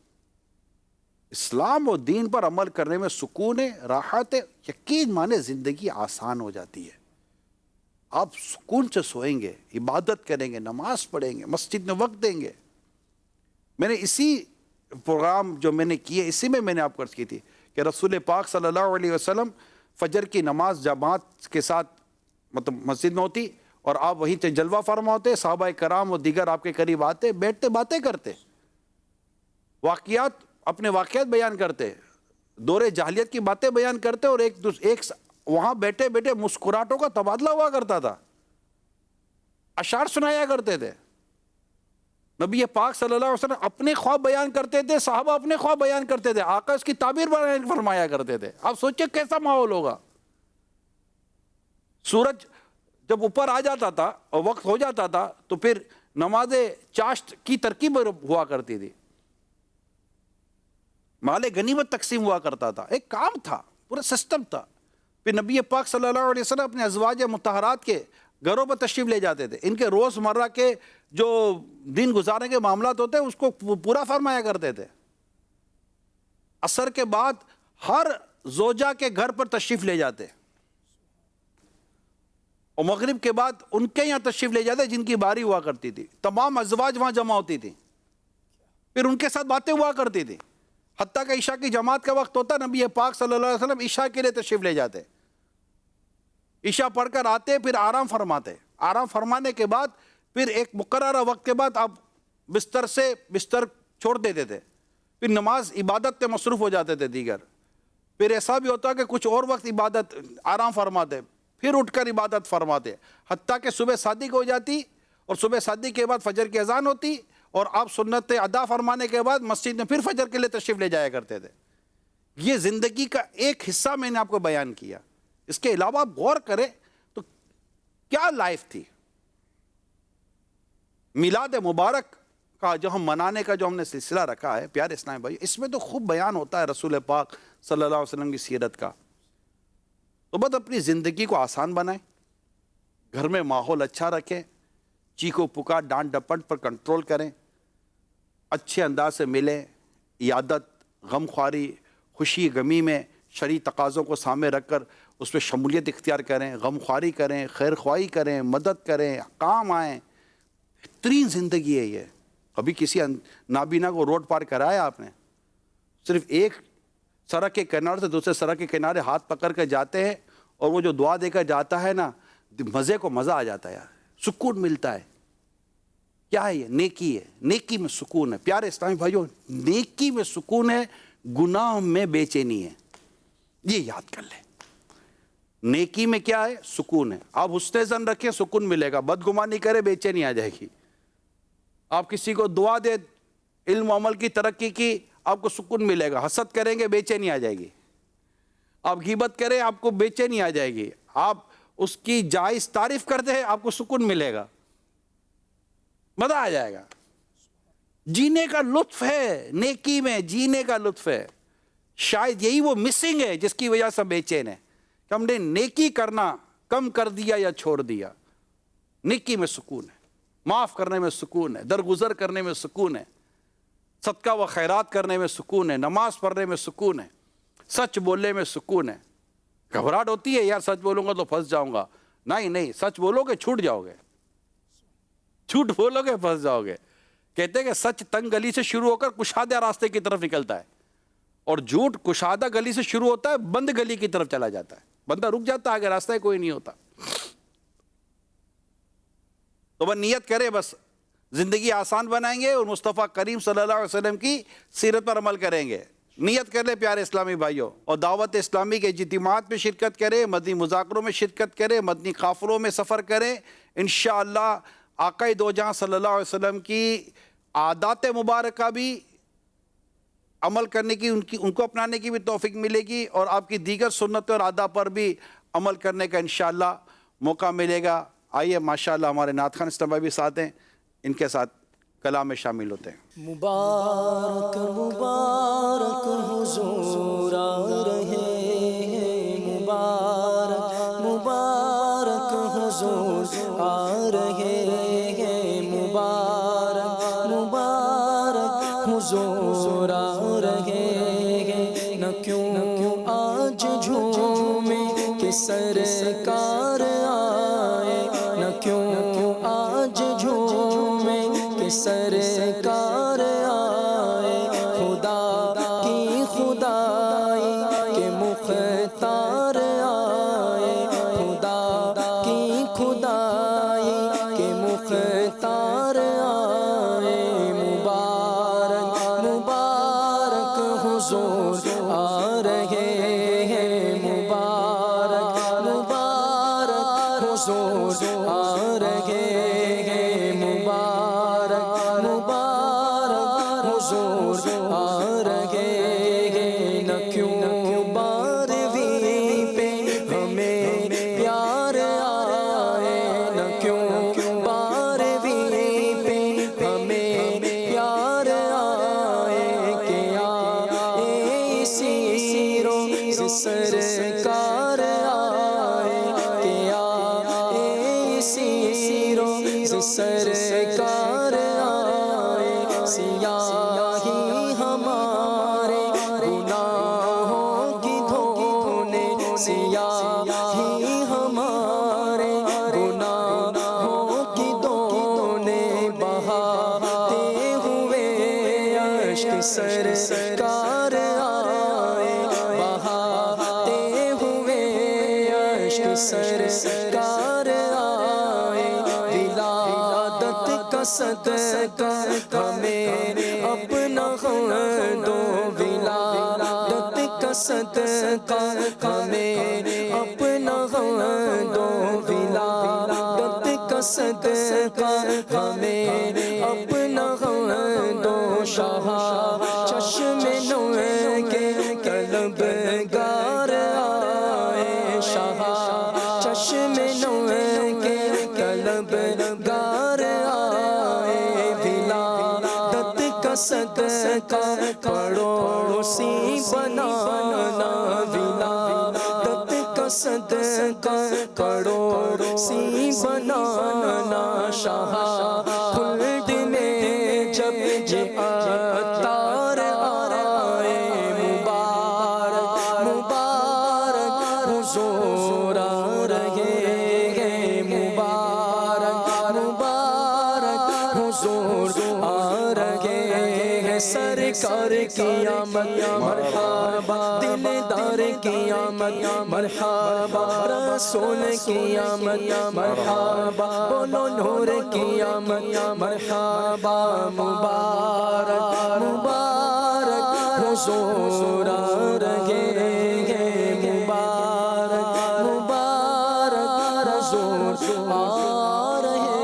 اسلام اور دین پر عمل کرنے میں سکون ہے, راحت ہے, یقین مانے زندگی آسان ہو جاتی ہے. آپ سکون سے سوئیں گے, عبادت کریں گے, نماز پڑھیں گے, مسجد میں وقت دیں گے. میں نے اسی پروگرام جو میں نے کیے, اسی میں نے آپ کو عرض کی تھی کہ رسول پاک صلی اللہ علیہ وسلم فجر کی نماز جماعت کے ساتھ مطلب مسجد میں ہوتی, اور آپ وہیں سے جلوہ فرما ہوتے, صحابہ کرام اور دیگر آپ کے قریب آتے, بیٹھتے باتیں کرتے, اپنے واقعات بیان کرتے, دور جاہلیت کی باتیں بیان کرتے, اور ایک وہاں بیٹھے بیٹھے مسکراہٹوں کا تبادلہ ہوا کرتا تھا, اشعار سنایا کرتے تھے. نبی پاک صلی اللہ علیہ وسلم اپنے خواب بیان کرتے تھے, صحابہ اپنے خواب بیان کرتے تھے, آقا اس کی تعبیر بیان فرمایا کرتے تھے. آپ سوچیں کیسا ماحول ہوگا. سورج جب اوپر آ جاتا تھا اور وقت ہو جاتا تھا تو پھر نماز چاشت کی ترکیب ہوا کرتی تھی, مال غنیمت تقسیم ہوا کرتا تھا, ایک کام تھا, پورا سسٹم تھا. پھر نبی پاک صلی اللہ علیہ وسلم اپنے ازواج مطہرات کے گھروں پر تشریف لے جاتے تھے, ان کے روز مرہ کے جو دن گزارنے کے معاملات ہوتے ہیں اس کو پورا فرمایا کرتے تھے. عصر کے بعد ہر زوجہ کے گھر پر تشریف لے جاتے, اور مغرب کے بعد ان کے یہاں تشریف لے جاتے جن کی باری ہوا کرتی تھی. تمام ازواج وہاں جمع ہوتی تھی, پھر ان کے ساتھ باتیں ہوا کرتی تھی. حتیٰ کہ عشاء کی جماعت کا وقت ہوتا, نبی پاک صلی اللہ علیہ وسلم عشاء کے لیے تشریف لے جاتے, عشاء پڑھ کر آتے, پھر آرام فرماتے. آرام فرمانے کے بعد پھر ایک مقررہ وقت کے بعد آپ بستر چھوڑ دیتے تھے, پھر نماز عبادت میں مصروف ہو جاتے تھے دیگر. پھر ایسا بھی ہوتا کہ کچھ اور وقت عبادت آرام فرماتے, پھر اٹھ کر عبادت فرماتے, حتیٰ کہ صبح صادق ہو جاتی, اور صبح صادق کے بعد فجر کی اذان ہوتی, اور آپ سنت ادا فرمانے کے بعد مسجد میں پھر فجر کے لیے تشریف لے جایا کرتے تھے. یہ زندگی کا ایک حصہ میں نے آپ کو بیان کیا. اس کے علاوہ آپ غور کریں تو کیا لائف تھی. میلاد مبارک کا جو ہم منانے کا جو ہم نے سلسلہ رکھا ہے پیارے اسلام بھائی, اس میں تو خوب بیان ہوتا ہے رسول پاک صلی اللہ علیہ وسلم کی سیرت کا. تو بس اپنی زندگی کو آسان بنائیں, گھر میں ماحول اچھا رکھیں, چیخو پکار ڈانٹ ڈپٹ پر کنٹرول کریں, اچھے انداز سے ملیں, عیادت, غمخواری, خوشی غمی میں شرعی تقاضوں کو سامنے رکھ کر اس پہ شمولیت اختیار کریں, غمخواری کریں, خیر خواہی کریں, مدد کریں, کام آئیں. بہترین زندگی ہے یہ. ابھی کسی نابینا کو روڈ پار کرایا آپ نے, صرف ایک سڑک کے کنارے سے دوسرے سڑک کے کنارے ہاتھ پکڑ کے جاتے ہیں اور وہ جو دعا دے کر جاتا ہے نا, مزے کو مزہ آ جاتا ہے یار, سکون ملتا ہے. کیا ہے یہ؟ نیکی ہے. نیکی میں سکون ہے. پیارے اسلامی بھائیوں, نیکی میں سکون ہے, گناہ میں بے چینی ہے. یہ یاد کر لیں. نیکی میں کیا ہے؟ سکون ہے. آپ حسن ظن رکھیں, سکون ملے گا. بدگمانی کرے, بے چینی آ جائے گی. آپ کسی کو دعا دے, علم و عمل کی ترقی کی, آپ کو سکون ملے گا. حسد کریں گے, بے چینی آ جائے گی. آپ غیبت کریں, آپ کو بے چینی آ جائے گی. آپ اس کی جائز تعریف کر دیں, آپ کو سکون ملے گا, مزہ آ جائے گا. جینے کا لطف ہے نیکی میں, جینے کا لطف ہے. شاید یہی وہ مسنگ ہے جس کی وجہ سے بے چین ہے کہ ہم نے نیکی کرنا کم کر دیا یا چھوڑ دیا. نیکی میں سکون ہے, معاف کرنے میں سکون ہے, درگزر کرنے میں سکون ہے, صدقہ و خیرات کرنے میں سکون ہے, نماز پڑھنے میں سکون ہے, سچ بولنے میں سکون ہے. گھبراہٹ ہوتی ہے یار سچ بولوں گا تو پھنس جاؤں گا. نہیں, سچ بولو گے چھوٹ جاؤ گے. جھوٹ بولو گے پھنس جاؤ گے. کہتے ہیں کہ سچ تنگ گلی سے شروع ہو کر کشادہ راستے کی طرف نکلتا ہے, اور جھوٹ کشادہ گلی سے شروع ہوتا ہے, بند گلی کی طرف چلا جاتا ہے. بندہ رک جاتا ہے, اگر راستہ کوئی نہیں ہوتا. تو بس نیت کرے, بس زندگی آسان بنائیں گے اور مصطفیٰ کریم صلی اللہ علیہ وسلم کی سیرت پر عمل کریں گے. نیت کر لے پیارے اسلامی بھائیوں, اور دعوت اسلامی کے اجتماعات میں شرکت کرے, مدنی مذاکروں میں شرکت کرے, مدنی قافلوں میں سفر کرے. انشاءاللہ آقا دو جہاں صلی اللہ علیہ وسلم کی عادات مبارکہ بھی عمل کرنے کی, ان کو اپنانے کی بھی توفیق ملے گی, اور آپ کی دیگر سنتوں اور عادات پر بھی عمل کرنے کا انشاءاللہ موقع ملے گا. آئیے ماشاءاللہ ہمارے نعت خوان اسلام بھائی بھی ساتھ ہیں, ان کے ساتھ کلام میں شامل ہوتے ہیں. مبارک مبارک حضور آ رہے ہیں, مبارک مبارک حضور آ رہے ہیں, مبارک مبارک حضور آ رہے ہیں. نہ کیوں آج جھومے کہ سرکار آئے, نہ کیوں آج جھومے کہ سرکار آئے. خدا کی خدائی کے مختار آئے, خدا کی خدائی کے مختار آئے. مبارک مبارک حضور آ رہے ہیں, مبارک مبارک حضور آ رہے ہیں, مبارک مبارک حضور آ رہے ہیں. نہ کیوں بارہویں پہ ہمیں پیار آئے, نہ کیوں بارہویں پہ ہمیں پیار آئے, کہ آئے اسی روز سرکار آئے, کہ آئے اسی روز سرکار آئے. سیاہی ہمارے گناہوں کی دھونے, سیاہی ہمارے گناہوں کی دھونے, بہاتے ہوئے اشک سرکار آئے, بہاتے ہوئے اشک سرکار آئے. ولادت کا صدقہ ہمیں اپنا دو, ولادت کا صدقہ ہمیں اپنا دو, ولادت کا صدقہ ہمیں اپنا دو. شاہ چشم نور کے طلبگار آئے, شاہ چشم نور کے طلبگار آئے. ولادت کا صدقہ پڑوسی بنانا, ولادت کا صدقہ پڑوسی بنانا. شاہ خلد میں جب یہ عطار آئے, مبارک مبارک حضور آ رہے ہیں, مبارک مبارک حضور آ رہے ہیں. سرکار سرکار کی آمد مرحبا، دلدار کی آمد مرحبا، رسول کی آمد مرحبا، بولو نور کی آمد مرحبا، مبارک مبارک حضور آ رہے ہیں، مبارک مبارک حضور آ رہے ہیں۔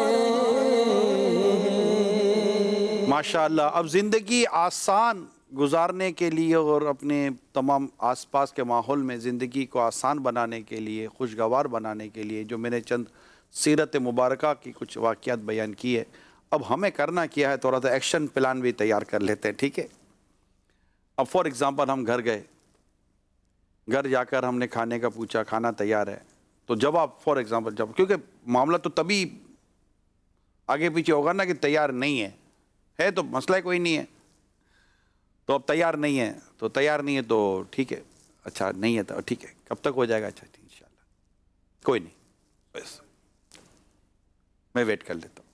ماشاءاللہ، اب زندگی آسان گزارنے کے لیے اور اپنے تمام آس پاس کے ماحول میں زندگی کو آسان بنانے کے لیے، خوشگوار بنانے کے لیے جو میں نے چند سیرت مبارکہ کی کچھ واقعات بیان کی ہے، اب ہمیں کرنا کیا ہے، تھوڑا سا ایکشن پلان بھی تیار کر لیتے ہیں، ٹھیک ہے؟ اب فار ایگزامپل ہم گھر گئے، گھر جا کر ہم نے کھانے کا پوچھا، کھانا تیار ہے، تو جب آپ فار ایگزامپل کیونکہ معاملہ تو تبھی آگے پیچھے ہوگا نا کہ تیار نہیں ہے تو مسئلہ کوئی نہیں ہے، تو اب تیار نہیں ہے تو ٹھیک ہے، اچھا نہیں ہے تو ٹھیک ہے، کب تک ہو جائے گا؟ اچھا انشاءاللہ کوئی نہیں، بس میں ویٹ کر لیتا ہوں۔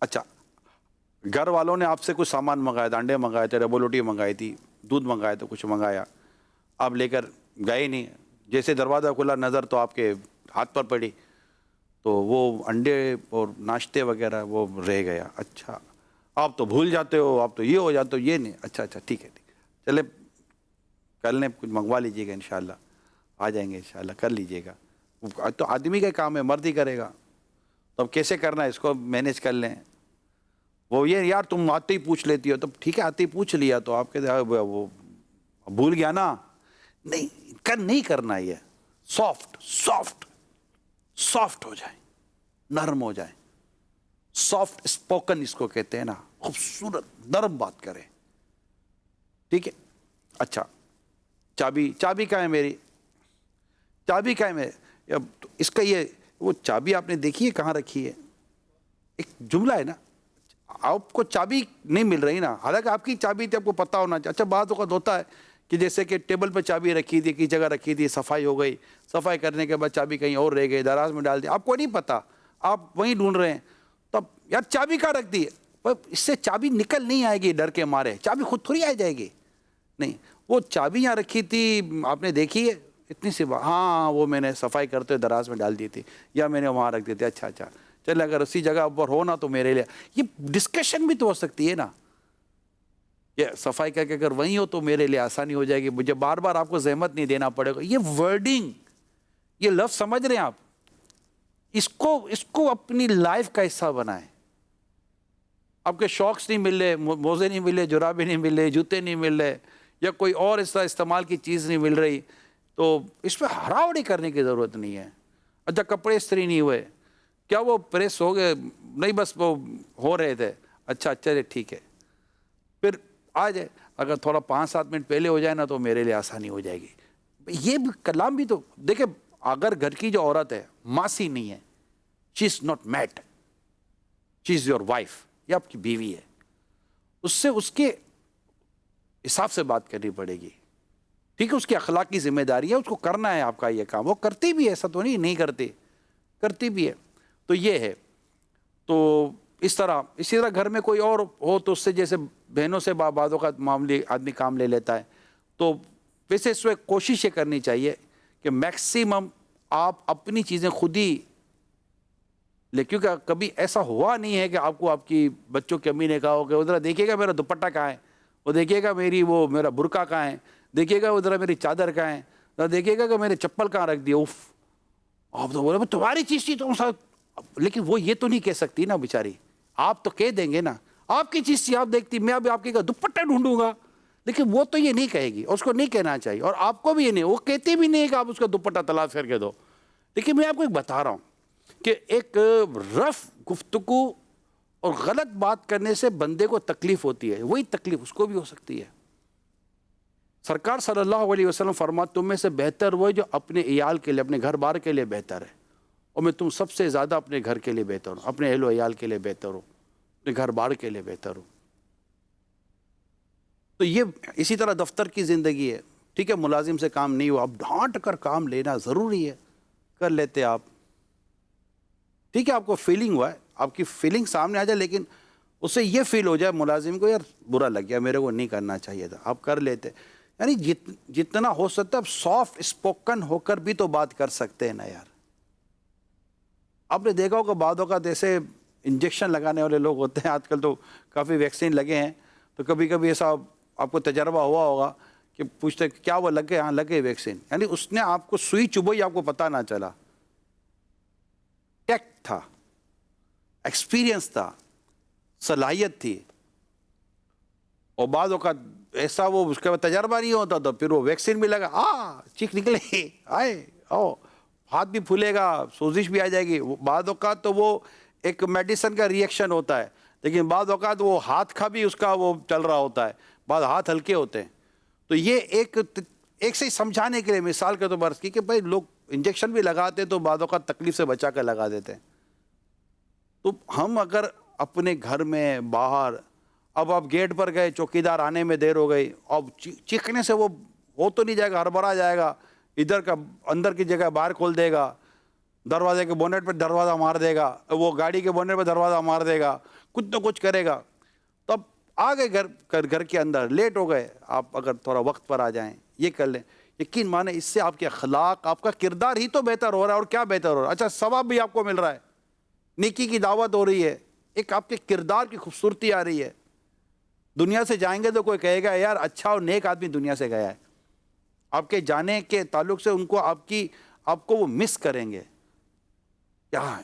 اچھا، گھر والوں نے آپ سے کچھ سامان منگایا تھا، انڈے منگائے تھے، ربو روٹی منگائی تھی، دودھ منگایا تھا، کچھ منگایا، آپ لے کر گئے نہیں، جیسے دروازہ کھلا نظر تو آپ کے ہاتھ پر پڑی، تو وہ انڈے اور ناشتے وغیرہ وہ رہ گیا۔ اچھا، آپ تو بھول جاتے ہو، آپ تو یہ ہو جاتے ہو، یہ نہیں، اچھا ٹھیک ہے، چلے کل نے کچھ منگوا لیجیے گا، انشاءاللہ آ جائیں گے، انشاءاللہ کر لیجیے گا، تو آدمی کا کام ہے، مرد ہی کرے گا، تو اب کیسے کرنا ہے اس کو مینیج کر لیں۔ وہ یہ یار تم آتے ہی پوچھ لیتی ہو، تو ٹھیک ہے آتے ہی پوچھ لیا، تو آپ کے وہ بھول گیا نا، نہیں کرنا، یہ سافٹ ہو جائیں، نرم ہو جائیں، سافٹ اسپوکن اس کو کہتے ہیں نا، خوبصورت نرم بات کریں، ٹھیک ہے؟ اچھا، چابی کہاں ہے میری؟ چابی کہاں ہے میرے؟ اب اس کا یہ وہ چابی آپ نے دیکھی ہے کہاں رکھی ہے؟ ایک جملہ ہے نا، آپ کو چابی نہیں مل رہی نا، حالانکہ آپ کی چابی تھی، آپ کو پتہ ہونا چاہیے۔ اچھا، بعض اوقات ہوتا ہے کہ جیسے کہ ٹیبل پہ چابی رکھی تھی، کی جگہ رکھی تھی، صفائی ہو گئی، صفائی کرنے کے بعد چابی کہیں اور رہ گئی، دراز میں ڈال دی، آپ کو نہیں پتہ، آپ وہیں ڈھونڈ رہے ہیں، تو یار چابی کہاں رکھ دی ہے؟ اس سے چابی نکل نہیں آئے گی، ڈر کے مارے چابی خود تھوڑی آ جائے گی، نہیں، وہ چابی یہاں رکھی تھی، آپ نے دیکھی ہے اتنی سی بات، ہاں وہ میں نے صفائی کرتے ہوئے دراز میں ڈال دی تھی، یا میں نے وہاں رکھ دی تھی، اچھا چلے اگر اسی جگہ پر ہو نا تو میرے لیے یہ ڈسکشن بھی تو ہو سکتی ہے نا، یہ صفائی کر کے اگر وہیں ہو تو میرے لیے آسانی ہو جائے گی، مجھے بار بار آپ کو زحمت نہیں دینا پڑے گا۔ یہ ورڈنگ، یہ لفظ سمجھ رہے ہیں آپ، اس کو اپنی لائف کا حصہ بنائیں۔ آپ کے شوقس نہیں مل رہے، موزے نہیں مل رہے، جرابیں نہیں مل رہے، جوتے نہیں مل رہے، یا کوئی اور اس طرح استعمال کی چیز نہیں مل رہی، تو اس پہ ہراوڑی کرنے کی ضرورت نہیں ہے۔ اچھا، کپڑے استری نہیں ہوئے، کیا وہ پریس ہو گئے؟ نہیں، بس وہ ہو رہے تھے، اچھا چلے ٹھیک ہے، پھر آ جائے، اگر تھوڑا 5-7 منٹ پہلے ہو جائے نا تو میرے لیے آسانی ہو جائے گی۔ یہ بھی کلام بھی تو دیکھیں، اگر گھر کی جو عورت ہے ماسی نہیں ہے، she is not maid, she is your wife, یہ آپ کی بیوی ہے، اس سے اس کے حساب سے بات کرنی پڑے گی، ٹھیک ہے؟ اس کی اخلاقی ذمہ داری ہے، اس کو کرنا ہے آپ کا یہ کام، وہ کرتی بھی ہے، ایسا تو نہیں کرتی بھی ہے، تو یہ ہے۔ تو اسی طرح گھر میں کوئی اور ہو تو اس سے، جیسے بہنوں سے بعضوں کا معاملے آدمی کام لے لیتا ہے، تو ویسے اس میں کوشش یہ کرنی چاہیے کہ میکسیمم آپ اپنی چیزیں خود ہی لے، کیونکہ کبھی ایسا ہوا نہیں ہے کہ آپ کو آپ کی بچوں کی امی نے کہا ہو کہ ادھر دیکھیے گا میرا دوپٹہ کہاں ہے، وہ دیکھیے گا میرا برقع کہاں ہے، دیکھیے گا ادھر میری چادر کہاں ہے، ادھر دیکھیے گا کہ میرے چپل کہاں رکھ دیا، آپ تو بولے تمہاری چیز تھی تم ساتھ، لیکن وہ یہ تو نہیں کہہ سکتی نا بیچاری، آپ تو کہہ دیں گے نا آپ کی چیز تھی، آپ دیکھتی، میں ابھی آپ کے دوپٹہ ڈھونڈوں گا، لیکن وہ تو یہ نہیں کہے گی، اور اس کو نہیں کہنا چاہیے، اور آپ کو بھی یہ نہیں، وہ کہتی بھی نہیں ہے کہ آپ اس کا دوپٹہ تلاش کر کے دو۔ لیکن میں آپ کو ایک بتا رہا ہوں کہ ایک رف گفتگو اور غلط بات کرنے سے بندے کو تکلیف ہوتی ہے، وہی تکلیف اس کو بھی ہو سکتی ہے۔ سرکار صلی اللہ علیہ وسلم فرماتے تم میں سے بہتر وہ ہے جو اپنے عیال کے لیے، اپنے گھر بار کے لیے بہتر ہے، اور میں تم سب سے زیادہ اپنے گھر کے لیے بہتر ہوں، اپنے اہل و عیال کے لیے بہتر ہوں، اپنے گھر بار کے لیے بہتر ہوں۔ تو یہ اسی طرح دفتر کی زندگی ہے، ٹھیک ہے؟ ملازم سے کام نہیں ہوا، اب ڈھانٹ کر کام لینا ضروری ہے، کر لیتے آپ، ٹھیک ہے؟ آپ کو فیلنگ ہوا ہے، آپ کی فیلنگ سامنے آ جائے، لیکن اسے یہ فیل ہو جائے ملازم کو، یار برا لگ گیا، میرے کو نہیں کرنا چاہیے تھا، آپ کر لیتے. یعنی جتنا ہو سکتا ہے سافٹ اسپوکن ہو کر بھی تو بات کر سکتے ہیں نا یار. آپ نے دیکھا ہوگا بعض اوقات ایسے انجیکشن لگانے والے لوگ ہوتے ہیں، آج کل تو کافی ویکسین لگے ہیں، تو کبھی کبھی ایسا آپ کو تجربہ ہوا ہوگا کہ پوچھتے کیا وہ لگ گئے؟ ہاں لگے ویکسین. یعنی اس نے آپ کو سوئی چبھائی، آپ کو پتہ نہ چلا. ٹیکٹ تھا، ایکسپیرینس تھا، صلاحیت تھی. اور بعض اوقات ایسا وہ اس کا تجربہ نہیں ہوتا تو پھر وہ ویکسین بھی لگا، چیخ نکلے، آئے آؤ، ہاتھ بھی پھولے گا، سوزش بھی آ جائے گی. بعض اوقات تو وہ ایک میڈیسن کا ریئیکشن ہوتا ہے، لیکن بعض اوقات وہ ہاتھ کا بھی اس کا وہ چل رہا ہوتا ہے، بعض ہاتھ ہلکے ہوتے ہیں. تو یہ ایک سے سمجھانے کے لیے مثال کے طور پر کی کہ بھائی لوگ انجیکشن بھی لگاتے ہیں تو بعض اوقات تکلیف سے بچا کر لگا دیتے ہیں. تو ہم اگر اپنے گھر میں باہر، اب آپ گیٹ پر گئے، چوکیدار آنے میں دیر ہو گئی، اب چیخنے سے وہ ہو تو نہیں جائے گا، ہڑبڑا جائے گا، ادھر کا اندر کی جگہ باہر کھول دے گا، دروازے کے بونٹ پہ دروازہ مار دے گا، وہ گاڑی کے بونٹ پہ دروازہ مار دے گا، کچھ نہ کچھ کرے گا. تو اب آ گئے گھر کے اندر، لیٹ ہو گئے، آپ اگر تھوڑا وقت پر آ جائیں، یہ کر لیں، یقین مانیں اس سے آپ کے اخلاق، آپ کا کردار ہی تو بہتر ہو رہا ہے. اور کیا بہتر ہو رہا ہے؟ اچھا ثواب بھی آپ کو مل رہا ہے، نیکی کی دعوت ہو رہی ہے، ایک آپ کے کردار کی خوبصورتی آ رہی ہے. دنیا سے جائیں گے تو کوئی کہے گا یار اچھا اور نیک آدمی دنیا سے گیا ہے. آپ کے جانے کے تعلق سے ان کو آپ کو وہ مس کریں گے. کیا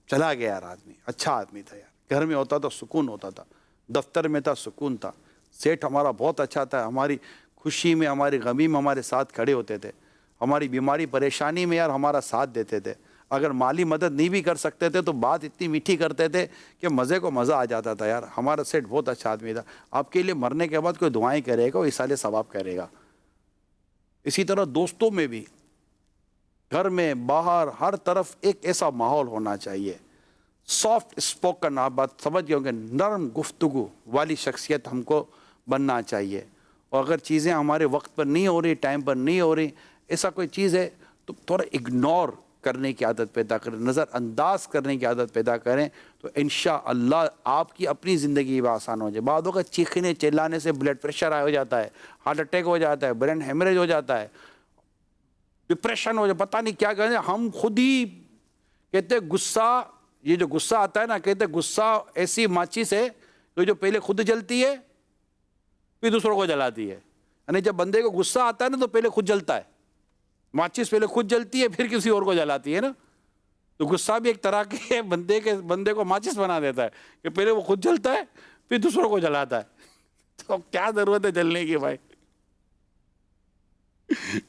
چلا گیا یار آدمی، اچھا آدمی تھا یار، گھر میں ہوتا تو سکون ہوتا تھا، دفتر میں تھا سکون تھا، سیٹ ہمارا بہت اچھا تھا، ہماری خوشی میں ہماری غمی میں ہمارے ساتھ کھڑے ہوتے تھے، ہماری بیماری پریشانی میں یار ہمارا ساتھ دیتے تھے. اگر مالی مدد نہیں بھی کر سکتے تھے تو بات اتنی میٹھی کرتے تھے کہ مزے کو مزہ آ جاتا تھا. یار ہمارا سیٹ بہت اچھا آدمی تھا. آپ کے لیے مرنے کے بعد کوئی دعائیں کرے گا، وہ اصالے ثواب کرے گا. اسی طرح دوستوں میں بھی، گھر میں باہر ہر طرف ایک ایسا ماحول ہونا چاہیے، سافٹ اسپوکن، آپ بات سمجھ گئے ہوں گے، نرم گفتگو والی شخصیت ہم کو بننا چاہیے. اور اگر چیزیں ہمارے وقت پر نہیں ہو رہی، ٹائم پر نہیں ہو رہی، ایسا کوئی چیز ہے تو تھوڑا اگنور کرنے کی عادت پیدا کریں، نظر انداز کرنے کی عادت پیدا کریں، تو انشاءاللہ آپ کی اپنی زندگی بھی آسان ہو جائے. بعضوں کا چیخنے چلانے سے بلڈ پریشر ہو جاتا ہے، ہارٹ اٹیک ہو جاتا ہے، برین ہیمریج ہو جاتا ہے، ڈپریشن ہو جائے، پتہ نہیں کیا کہتے ہیں. ہم خود ہی کہتے ہیں غصہ، یہ جو غصہ آتا ہے نا، کہتے ہیں غصہ ایسی ماچس ہے جو پہلے خود جلتی ہے پھر دوسروں کو جلاتی ہے. یعنی جب بندے کو غصہ آتا ہے نا تو پہلے خود جلتا ہے، ماچس پہلے خود جلتی ہے پھر کسی اور کو جلاتی ہے نا. تو غصہ بھی ایک طرح کے بندے کو ماچس بنا دیتا ہے کہ پہلے وہ خود جلتا ہے پھر دوسروں کو جلاتا ہے. تو کیا ضرورت ہے جلنے کی بھائی؟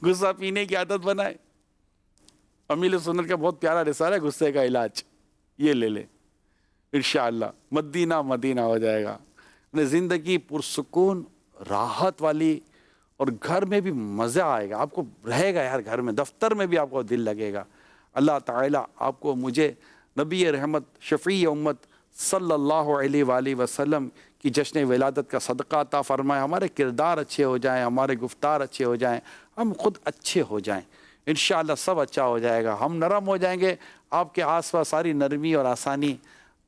غصہ پینے کی عادت بنائے. امیل سنت کا بہت پیارا رسالہ ہے غصے کا علاج، یہ لے لے، انشاءاللہ مدینہ مدینہ ہو جائے گا. زندگی پرسکون راحت والی، اور گھر میں بھی مزہ آئے گا، آپ کو رہے گا یار گھر میں، دفتر میں بھی آپ کو دل لگے گا. اللہ تعالیٰ آپ کو مجھے نبی رحمت شفیع امت صلی اللہ علیہ وآلہ وسلم کی جشن ولادت کا صدقہ عطا فرمائے. ہمارے کردار اچھے ہو جائیں، ہمارے گفتار اچھے ہو جائیں، ہم خود اچھے ہو جائیں، انشاءاللہ سب اچھا ہو جائے گا. ہم نرم ہو جائیں گے، آپ کے آس پاس ساری نرمی اور آسانی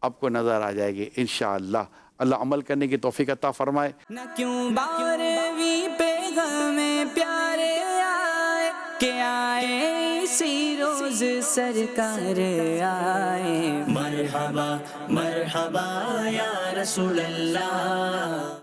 آپ کو نظر آ جائے گی انشاءاللہ. اللہ عمل کرنے کی توفیق عطا فرمائے. نہ کیوں بارہویں پہ غم پیارے آئے کہ آئے اسی روز سرکار آئے. مرحبا مرحبا یا رسول اللہ.